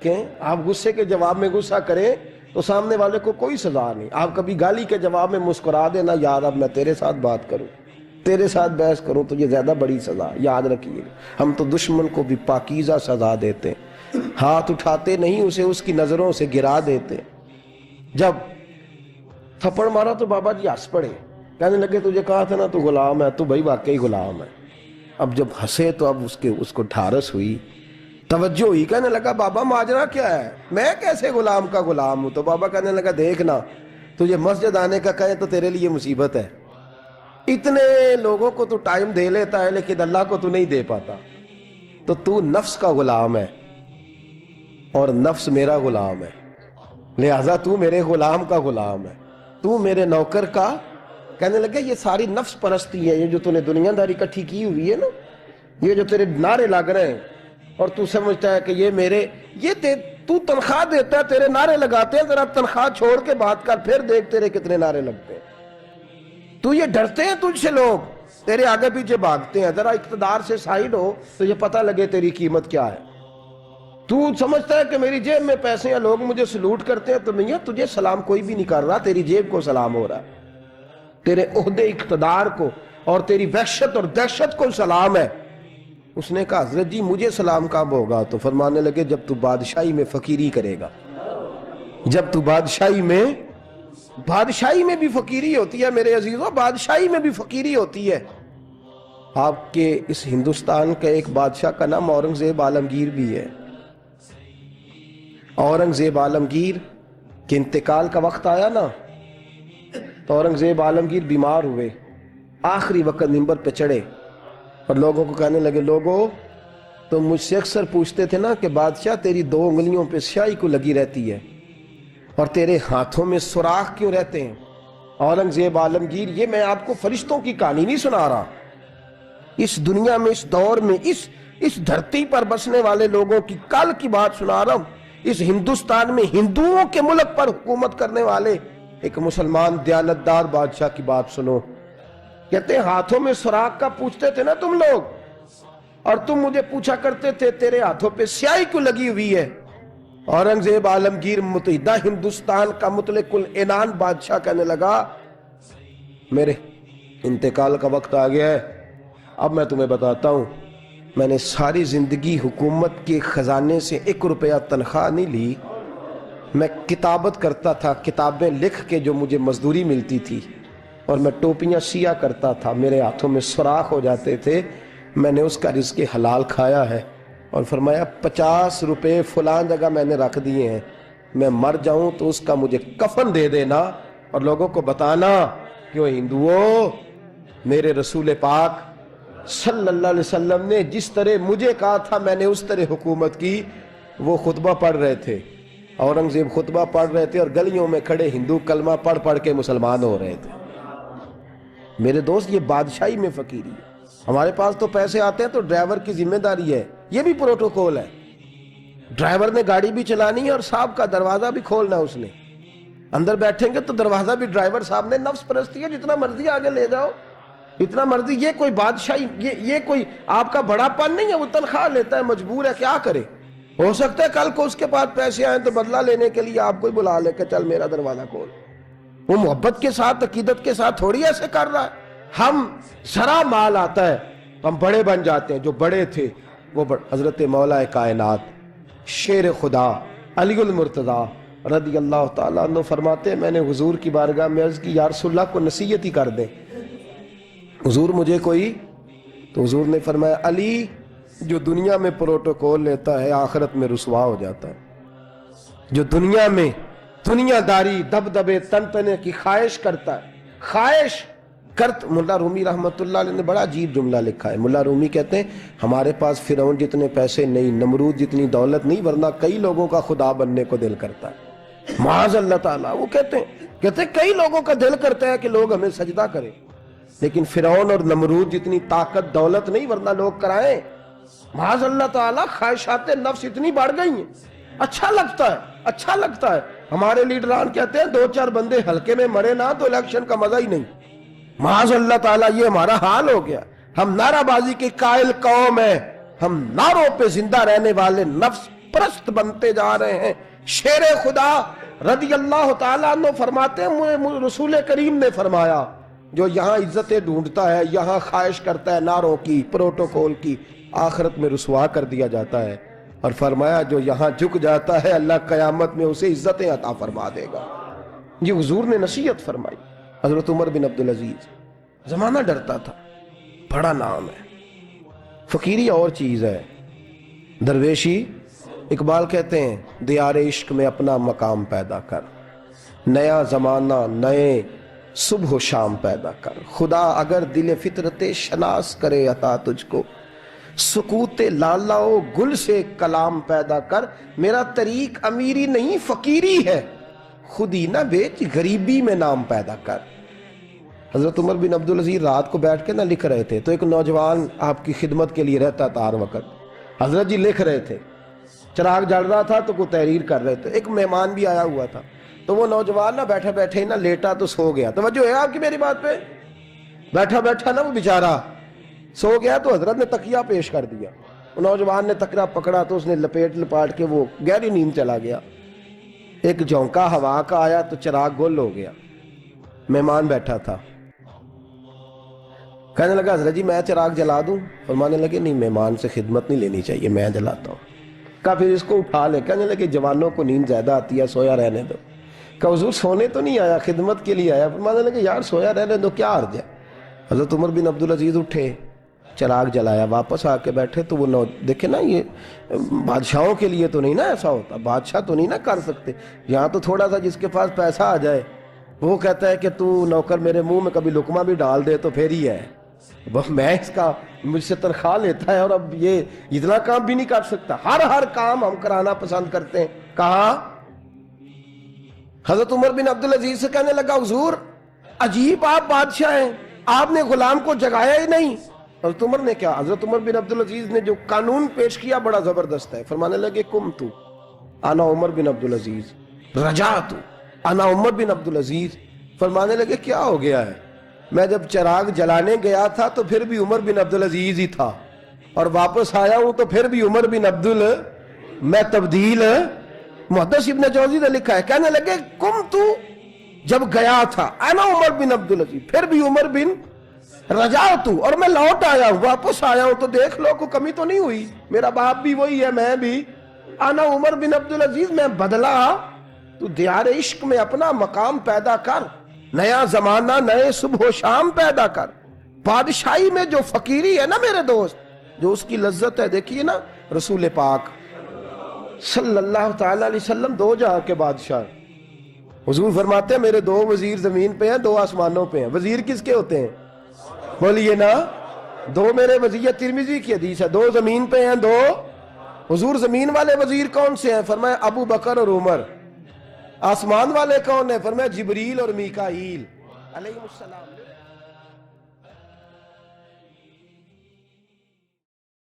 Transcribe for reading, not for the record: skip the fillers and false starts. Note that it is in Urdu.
کہ آپ غصے کے جواب میں غصہ کریں تو سامنے والے کو کوئی سزا نہیں. آپ کبھی گالی کے جواب میں مسکرا دینا یار اب میں تیرے ساتھ بات کروں, تیرے ساتھ بحث کروں تو یہ زیادہ بڑی سزا. یاد رکھیے ہم تو دشمن کو بھی پاکیزہ سزا دیتے ہیں, ہاتھ اٹھاتے نہیں, اسے اس کی نظروں سے گرا دیتے. جب تھپڑ مارا تو بابا جی ہنس پڑے, کہنے لگے تجھے کہا تھا نا تو غلام ہے, تو بھائی واقعی غلام ہے. اب جب ہنسے تو اب اس کو ٹھارس ہوئی, توجہ ہوئی, کہنے لگا بابا ماجرا کیا ہے, میں کیسے غلام کا غلام ہوں. تو بابا کہنے لگا دیکھنا تجھے مسجد آنے کا کہے تو تیرے لیے مصیبت ہے, اتنے لوگوں کو تو ٹائم دے لیتا ہے لیکن اللہ کو تو نہیں دے پاتا. تو نفس کا غلام ہے اور نفس میرا غلام ہے, لہذا تو میرے غلام کا غلام ہے, تو میرے نوکر کا. کہنے لگے یہ ساری نفس پرستی ہے, یہ جو تو نے دنیا داری اکٹھی کی ہوئی ہے نا, یہ جو تیرے نعرے لگ رہے ہیں اور تو سمجھتا ہے کہ یہ میرے, یہ تو تنخواہ دیتا ہے, تیرے نعرے لگاتے ہیں, ذرا تنخواہ چھوڑ کے بات کر, پھر دیکھ تیرے کتنے نعرے لگتے ہیں. تو یہ ڈرتے ہیں تجھ سے لوگ, تیرے آگے پیچھے بھاگتے ہیں, ذرا اقتدار سے سائیڈ ہو تو یہ پتہ لگے تیری قیمت کیا ہے. تو سمجھتا ہے کہ میری جیب میں پیسے ہیں, لوگ مجھے سلوٹ کرتے ہیں, تو میاں تجھے سلام کوئی بھی نہیں کر رہا, تیری جیب کو سلام ہو رہا ہے, تیرے عہدے اقتدار کو اور تیری وحشت اور دہشت کو سلام ہے. اس نے کہا حضرت جی مجھے سلام کب ہوگا؟ تو فرمانے لگے جب تو بادشاہی میں فقیری کرے گا, جب تو بادشاہی میں بھی فقیری ہوتی ہے میرے عزیزوں, بادشاہی میں بھی فقیری ہوتی ہے. آپ کے اس ہندوستان کا ایک بادشاہ کا نام اورنگزیب عالمگیر بھی ہے. اورنگزیب عالمگیر کے انتقال کا وقت آیا نا, تو اورنگزیب عالمگیر بیمار ہوئے, آخری وقت منبر پہ چڑھے اور لوگوں کو کہنے لگے لوگوں تو مجھ سے اکثر پوچھتے تھے نا کہ بادشاہ تیری 2 انگلیوں پہ سیاہی کو لگی رہتی ہے اور تیرے ہاتھوں میں سوراخ کیوں رہتے ہیں. اورنگزیب عالمگیر یہ میں آپ کو فرشتوں کی کہانی نہیں سنا رہا, اس دنیا میں اس دور میں اس دھرتی پر بسنے والے لوگوں کی کل کی بات سنا رہا ہوں. اس ہندوستان میں ہندوؤں کے ملک پر حکومت کرنے والے ایک مسلمان دیانتدار بادشاہ کی بات سنو. کہتے ہیں ہاتھوں میں سوراخ کا پوچھتے تھے نا تم لوگ, اور تم مجھے پوچھا کرتے تھے تیرے ہاتھوں پہ سیاہی کیوں لگی ہوئی ہے. اورنگزیب عالمگیر متحدہ ہندوستان کا مطلق العنان بادشاہ کہنے لگا میرے انتقال کا وقت آ گیا ہے, اب میں تمہیں بتاتا ہوں, میں نے ساری زندگی حکومت کے خزانے سے 1 روپیہ تنخواہ نہیں لی, میں کتابت کرتا تھا, کتابیں لکھ کے جو مجھے مزدوری ملتی تھی, اور میں ٹوپیاں سیا کرتا تھا, میرے ہاتھوں میں سوراخ ہو جاتے تھے, میں نے اس کا رزق حلال کھایا ہے. اور فرمایا 50 روپے فلان جگہ میں نے رکھ دیے ہیں, میں مر جاؤں تو اس کا مجھے کفن دے دینا اور لوگوں کو بتانا کہ وہ ہندوؤں میرے رسول پاک صلی اللہ علیہ وسلم نے جس طرح مجھے کہا تھا میں نے اس طرح حکومت کی. وہ خطبہ پڑھ رہے تھے, اورنگزیب خطبہ پڑھ رہے تھے اور گلیوں میں کھڑے ہندو کلمہ پڑھ کے مسلمان ہو رہے تھے. میرے دوست یہ بادشاہی میں فقیری ہے. ہمارے پاس تو پیسے آتے ہیں تو ڈرائیور کی ذمہ داری ہے, یہ بھی پروٹوکول ہے, ڈرائیور نے گاڑی بھی چلانی ہے اور صاحب کا دروازہ بھی کھولنا ہے, اس نے اندر بیٹھیں گے تو دروازہ بھی ڈرائیور صاحب نے. نفس پرستی ہے, جتنا مرضی آگے لے جاؤ, اتنا مرضی. یہ کوئی بادشاہی, یہ کوئی آپ کا بڑا پن نہیں ہے. وہ تنخواہ لیتا ہے, مجبور ہے, کیا کرے. ہو سکتا ہے کل کو اس کے پاس پیسے آئیں تو بدلہ لینے کے لیے آپ کو ہی بلا لے کہ چل میرا دروازہ کھول. وہ محبت کے ساتھ عقیدت کے ساتھ تھوڑی ایسے کر رہا ہے. ہم ذرا مال آتا ہے ہم بڑے بن جاتے ہیں. جو بڑے تھے وہ حضرت مولا کائنات شیر خدا علی المرتضی رضی اللہ تعالیٰ عنہ فرماتے ہیں میں نے حضور کی بارگاہ میں عرض کی یا رسول اللہ کو نصیحت ہی کر دیں, حضور مجھے کوئی. تو حضور نے فرمایا علی جو دنیا میں پروٹوکول لیتا ہے آخرت میں رسوا ہو جاتا ہے. جو دنیا میں دنیا داری دبدبے تنتنے کی خواہش کرتا ہے, خواہش کرت. ملا رومی رحمت اللہ علیہ نے بڑا عجیب جملہ لکھا ہے. ملا رومی کہتے ہیں ہمارے پاس فرعون جتنے پیسے نہیں, نمرود جتنی دولت نہیں, ورنہ کئی لوگوں کا خدا بننے کو دل کرتا ہے معاذ اللہ تعالیٰ. وہ کہتے ہیں کئی لوگوں کا دل کرتا ہے کہ لوگ ہمیں سجدہ کریں, لیکن فرعون اور نمرود جتنی طاقت دولت نہیں, ورنہ لوگ کرائیں. معاذ اللہ تعالیٰ خواہشات نفس اتنی بڑھ گئی ہیں. اچھا لگتا ہے. ہمارے لیڈران کہتے ہیں 2-4 بندے ہلکے میں مرے نہ تو الیکشن کا مزہ ہی نہیں. معاذ اللہ تعالیٰ یہ ہمارا حال ہو گیا. ہم نعرہ بازی کے قائل قوم ہیں, ہم نعروں پہ زندہ رہنے والے نفس پرست بنتے جا رہے ہیں۔ شیر خدا رضی اللہ تعالیٰ عنہ فرماتے ہیں رسول کریم نے فرمایا جو یہاں عزتیں ڈھونڈتا ہے، یہاں خواہش کرتا ہے نعروں کی، پروٹوکول کی، آخرت میں رسوا کر دیا جاتا ہے، اور فرمایا جو یہاں جھک جاتا ہے اللہ قیامت میں اسے عزتیں عطا فرما دے گا۔ یہ حضور نے نصیحت فرمائی۔ حضرت عمر بن عبدالعزیز، زمانہ ڈرتا تھا، بڑا نام ہے۔ فقیری اور چیز ہے، درویشی اقبال کہتے ہیں دیار عشق میں اپنا مقام پیدا کر، نیا زمانہ نئے صبح و شام پیدا کر، خدا اگر دل فطرت شناس کرے عطا تجھ کو، سکوت لالا و گل سے کلام پیدا کر، میرا طریق امیری نہیں فقیری ہے، خود ہی نہ بیچ غریبی میں نام پیدا کر۔ حضرت عمر بن عبدالعزیز رات کو بیٹھ کے نہ لکھ رہے تھے، تو ایک نوجوان آپ کی خدمت کے لیے رہتا تھا ہر وقت، حضرت جی لکھ رہے تھے، چراغ جل رہا تھا تو کوئی تحریر کر رہے تھے، ایک مہمان بھی آیا ہوا تھا، تو وہ نوجوان نہ بیٹھے بیٹھے نہ لیٹا تو سو گیا۔ توجہ ہے آپ کی میری بات پہ؟ بیٹھا بیٹھا نہ وہ بیچارہ سو گیا، تو حضرت نے تکیہ پیش کر دیا، نوجوان نے تکیہ پکڑا تو اس نے لپاٹ کے وہ گہری نیند چلا گیا۔ ایک جھونکا ہوا کا آیا تو چراغ گل ہو گیا، مہمان بیٹھا تھا، کہنے لگا حضرت جی میں چراغ جلا دوں؟ فرمانے لگے نہیں، مہمان سے خدمت نہیں لینی چاہیے، میں جلاتا ہوں۔ کہا پھر اس کو اٹھا لے، کہنے لگے جوانوں کو نیند زیادہ آتی ہے، سویا رہنے دو۔ کہا حضور سونے تو نہیں آیا، خدمت کے لیے آیا۔ فرمانے لگے یار سویا رہنے دو، کیا عرض ہے۔ حضرت عمر بن عبدالعزیز اٹھے، چراغ جلایا، واپس آ کے بیٹھے تو وہ دیکھیں نا، یہ بادشاہوں کے لیے تو نہیں نا ایسا ہوتا، بادشاہ تو نہیں نا کر سکتے، یہاں تو تھوڑا سا جس کے پاس پیسہ آ جائے وہ کہتا ہے کہ تو نوکر میرے منہ میں کبھی لقمہ بھی ڈال دے تو پھر ہی ہے، میں اس کا مجھ سے تنخواہ لیتا ہے اور اب یہ اتنا کام بھی نہیں کر سکتا، ہر کام ہم کرانا پسند کرتے ہیں۔ کہا حضرت عمر بن عبدالعزیز سے کہنے لگا حضور عجیب آپ بادشاہ ہیں، آپ نے غلام کو جگایا ہی نہیں۔ حضرت عمر نے کیا، حضرت عمر بن عبدالعزیز نے جو قانون پیش کیا بڑا زبردست ہے۔ فرمانے لگے کم تو انا عمر بن عبدالعزیز رجعت انا عمر بن عبدالعزیز۔ فرمانے لگے کیا ہو گیا ہے، میں جب چراغ جلانے گیا تھا تو پھر بھی عمر بن عبدالعزیز ہی تھا، اور واپس آیا ہوں تو پھر بھی عمر بن میں تبدیل۔ محدث ابن جوزی نے لکھا ہے، کہنے لگے کم تو جب گیا تھا انا عمر بن عبدالعزیز، پھر بھی عمر بن رجعت، اور میں لوٹ آیا ہوں، واپس آیا ہوں تو دیکھ لو کوئی کمی تو نہیں ہوئی، میرا باپ بھی وہی ہے، میں بھی انا عمر بن عبدالعزیز، میں بدلا۔ تو دیار عشق میں اپنا مقام پیدا کر، نیا زمانہ نئے صبح و شام پیدا کر۔ بادشاہی میں جو فقیری ہے نا میرے دوست، جو اس کی لذت ہے، دیکھیے نا رسول پاک صلی اللہ تعالی علیہ وسلم دو جہاں کے بادشاہ، حضور فرماتے ہیں میرے دو وزیر زمین پہ ہیں، دو آسمانوں پہ ہیں۔ وزیر کس کے ہوتے ہیں؟ بولیے نا، دو میرے وزیر، ترمذی کی حدیث ہے، دو زمین پہ ہیں، دو۔ حضور زمین والے وزیر کون سے ہیں؟ فرمایا ابو بکر اور عمر۔ آسمان والے کون ہیں؟ فرمایا جبریل اور میکائیل علیہ السلام۔